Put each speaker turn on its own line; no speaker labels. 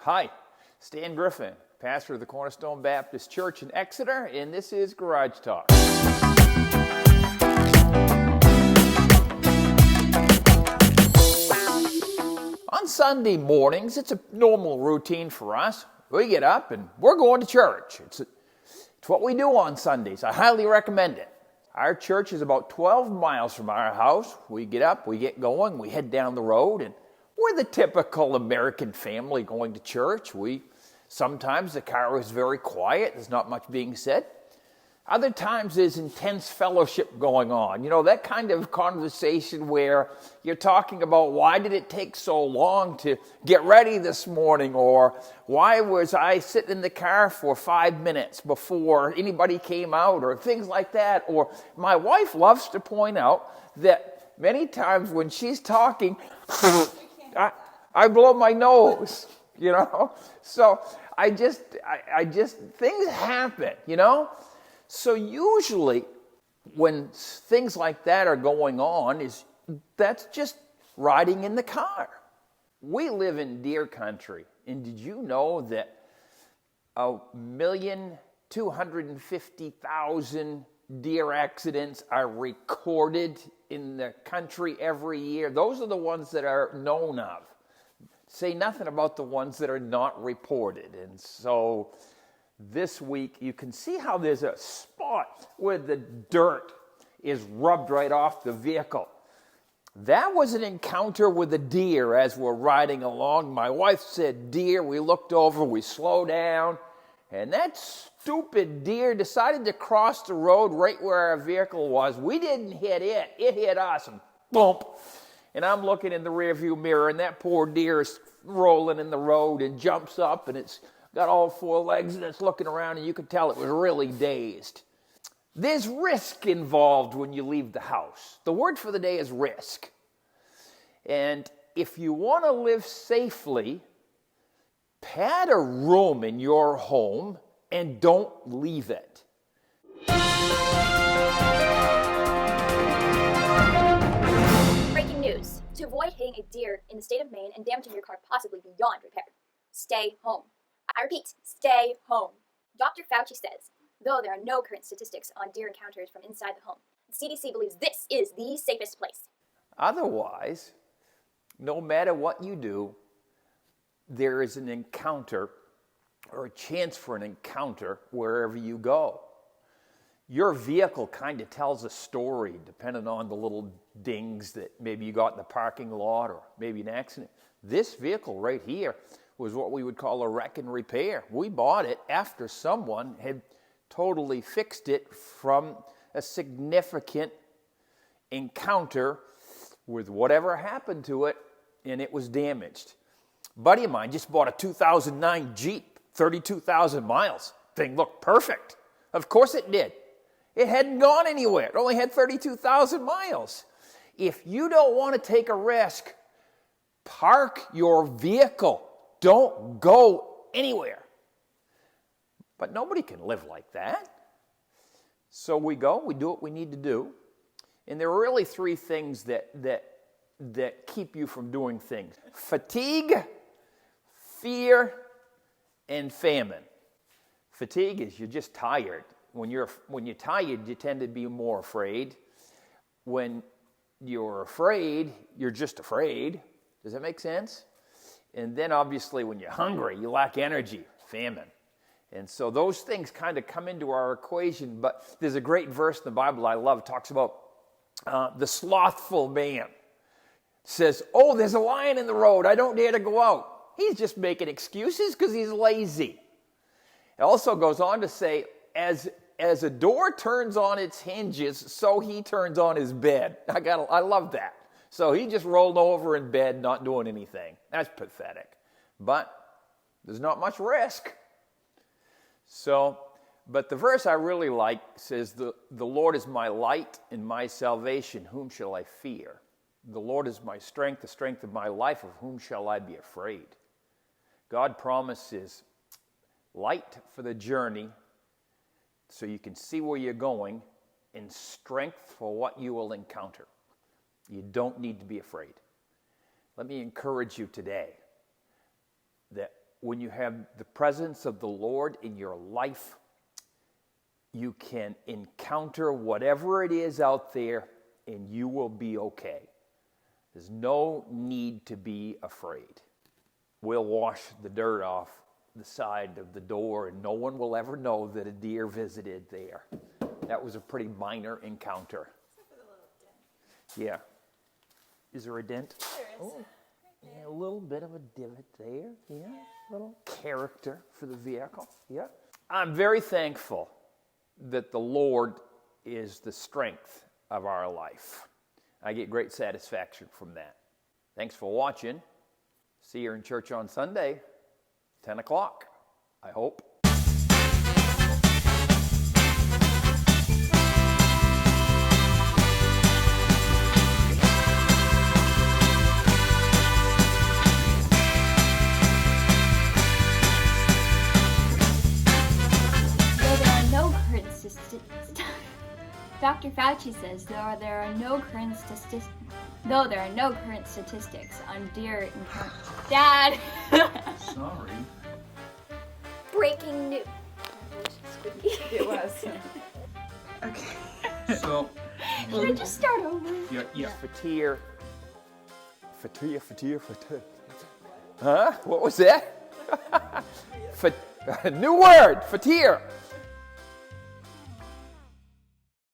Hi, Stan Griffin, pastor of the Cornerstone Baptist Church in Exeter, and this is Garage Talk. On Sunday mornings, it's a normal routine for us. We get up and we're going to church. It's what we do on Sundays. I highly recommend it. Our church is about 12 miles from our house. We get up, we get going, we head down the road, and we're the typical American family going to church. Sometimes the car is very quiet. There's not much being said. Other times there's intense fellowship going on. You know, that kind of conversation where you're talking about why did it take so long to get ready this morning, or why was I sitting in the car for 5 minutes before anybody came out, or things like that. Or my wife loves to point out that many times when she's talking, I blow my nose, you know? So I just, things happen, you know? So usually when things like that are going on, that's just riding in the car. We live in deer country, and did you know that 1,250,000 deer accidents are recorded in the country every year? Those are the ones that are known of. Say nothing about the ones that are not reported. And so this week you can see how there's a spot where the dirt is rubbed right off the vehicle. That was an encounter with a deer as we're riding along. My wife said deer. We looked over, we slowed down, and that stupid deer decided to cross the road right where our vehicle was. We didn't hit it. It hit us, and bump. And I'm looking in the rearview mirror, and that poor deer is rolling in the road and jumps up, and it's got all four legs, and it's looking around, and you could tell it was really dazed. There's risk involved when you leave the house. The word for the day is risk. And if you want to live safely, pad a room in your home and don't leave it.
Breaking news. To avoid hitting a deer in the state of Maine and damaging your car possibly beyond repair, stay home. I repeat, stay home. Dr. Fauci says, though there are no current statistics on deer encounters from inside the home, the CDC believes this is the safest place.
Otherwise, no matter what you do, there is an encounter or a chance for an encounter wherever you go. Your vehicle kind of tells a story depending on the little dings that maybe you got in the parking lot or maybe an accident. This vehicle right here was what we would call a wreck and repair. We bought it after someone had totally fixed it from a significant encounter with whatever happened to it, and it was damaged. A buddy of mine just bought a 2009 Jeep, 32,000 miles. Thing looked perfect. Of course it did. It hadn't gone anywhere. It only had 32,000 miles. If you don't want to take a risk, park your vehicle. Don't go anywhere. But nobody can live like that. So we go, we do what we need to do. And there are really three things that keep you from doing things. Fatigue, fear, and famine. Fatigue is you're just tired. When you're tired, you tend to be more afraid. When you're afraid, you're just afraid. Does that make sense? And then obviously when you're hungry, you lack energy, famine. And so those things kind of come into our equation. But there's a great verse in the Bible I love. It talks about the slothful man. It says, oh, there's a lion in the road. I don't dare to go out. He's just making excuses because he's lazy. It also goes on to say, as a door turns on its hinges, so he turns on his bed. I love that. So he just rolled over in bed, not doing anything. That's pathetic. But there's not much risk. But the verse I really like says, the Lord is my light and my salvation. Whom shall I fear? The Lord is my strength, the strength of my life. Of whom shall I be afraid? God promises light for the journey so you can see where you're going, and strength for what you will encounter. You don't need to be afraid. Let me encourage you today that when you have the presence of the Lord in your life, you can encounter whatever it is out there and you will be okay. There's no need to be afraid. We'll wash the dirt off the side of the door and no one will ever know that a deer visited there. That was a pretty minor encounter.
Except for the little dent.
Yeah. Is there a dent?
There is.
Oh, yeah, a little bit of a divot there. Yeah. Little character for the vehicle. Yeah. I'm very thankful that the Lord is the strength of our life. I get great satisfaction from that. Thanks for watching. See you in church on Sunday, 10 o'clock, I hope.
Dr. Fauci says though there are no current statistics on deer encounters. Dad.
Sorry.
Breaking news.
It was. Okay.
So,
Should I just start over?
yeah. Fatir. Huh? What was that? New word, fatir.